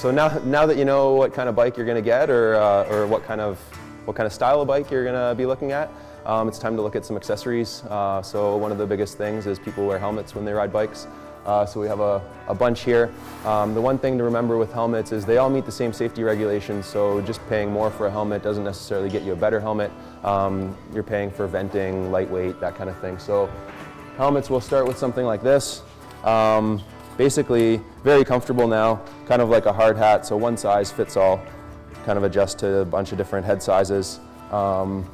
So now that you know what kind of bike you're going to get, or what kind of style of bike you're going to be looking at, it's time to look at some accessories. So one of the biggest things is people wear helmets when they ride bikes. So we have a bunch here. The one thing to remember with helmets is they all meet the same safety regulations, so just paying more for a helmet doesn't necessarily get you a better helmet. You're paying for venting, lightweight, that kind of thing. So helmets, we'll start with something like this. Basically very comfortable now, kind of like a hard hat, so one size fits all. Kind of adjust to a bunch of different head sizes. And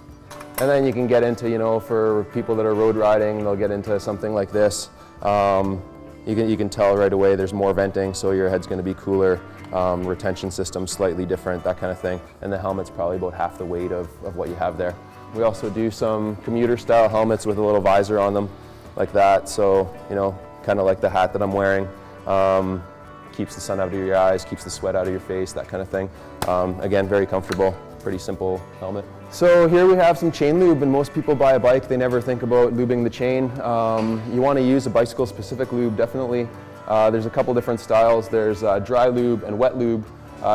then you can get into, for people that are road riding, they'll get into something like this. You can tell right away there's more venting, so your head's going to be cooler, retention system slightly different, that kind of thing. And the helmet's probably about half the weight of what you have there. We also do some commuter style helmets with a little visor on them, like that. So, kind of like the hat that I'm wearing. Keeps the sun out of your eyes, keeps the sweat out of your face, that kind of thing. Again, very comfortable, pretty simple helmet. So here we have some chain lube, and most people buy a bike, they never think about lubing the chain. You want to use a bicycle specific lube, definitely. There's a couple different styles. There's dry lube and wet lube.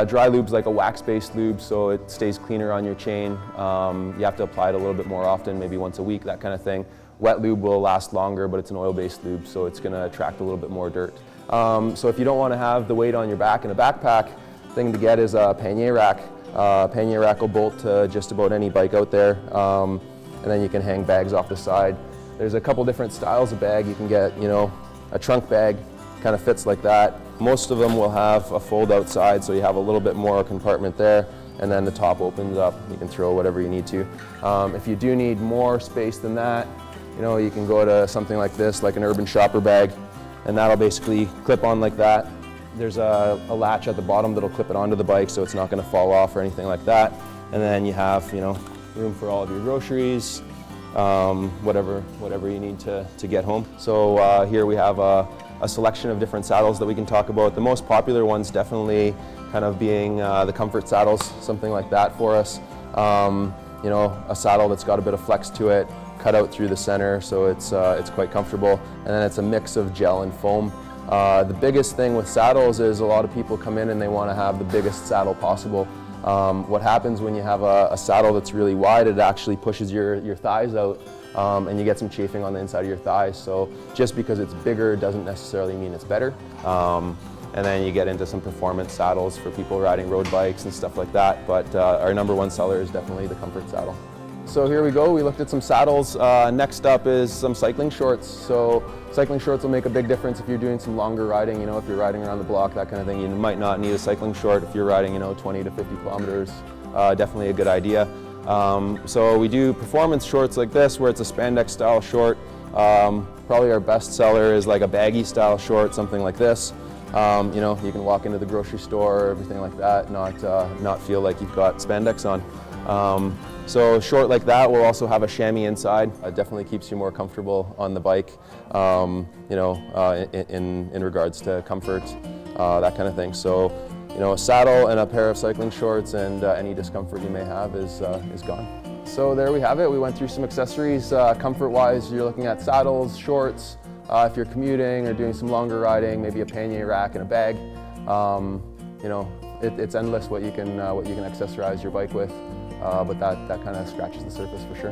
Dry lube's like a wax-based lube, so it stays cleaner on your chain. You have to apply it a little bit more often, maybe once a week, that kind of thing. Wet lube will last longer, but it's an oil-based lube, so it's going to attract a little bit more dirt. So if you don't want to have the weight on your back in a backpack, thing to get is a pannier rack. Pannier rack will bolt to just about any bike out there, and then you can hang bags off the side. There's a couple different styles of bag. You can get, a trunk bag, kind of fits like that. Most of them will have a fold outside, so you have a little bit more compartment there, and then the top opens up. You can throw whatever you need to. If you do need more space than that, you can go to something like this, like an urban shopper bag, and that'll basically clip on like that. There's a latch at the bottom that'll clip it onto the bike, so it's not going to fall off or anything like that. And then you have, room for all of your groceries, whatever you need to get home. So here we have a selection of different saddles that we can talk about. The most popular ones definitely kind of being the comfort saddles, something like that for us. A saddle that's got a bit of flex to it, cut out through the center, so it's quite comfortable. And then it's a mix of gel and foam. The biggest thing with saddles is a lot of people come in and they want to have the biggest saddle possible. What happens when you have a saddle that's really wide, it actually pushes your thighs out, and you get some chafing on the inside of your thighs. So just because it's bigger doesn't necessarily mean it's better. And then you get into some performance saddles for people riding road bikes and stuff like that. But our number one seller is definitely the comfort saddle. So here we go, we looked at some saddles. Next up is some cycling shorts. So cycling shorts will make a big difference if you're doing some longer riding, if you're riding around the block, that kind of thing. You might not need a cycling short if you're riding, 20 to 50 kilometers. Definitely a good idea. So we do performance shorts like this, where it's a spandex style short. Probably our best seller is like a baggy style short, something like this. You can walk into the grocery store, everything like that, not feel like you've got spandex on. So short like that will also have a chamois inside. It definitely keeps you more comfortable on the bike, in regards to comfort, that kind of thing. So, a saddle and a pair of cycling shorts, and any discomfort you may have is gone. So there we have it. We went through some accessories. Comfort-wise, you're looking at saddles, shorts. If you're commuting or doing some longer riding, maybe a pannier rack and a bag. It's endless what you can accessorize your bike with. But that kind of scratches the surface for sure.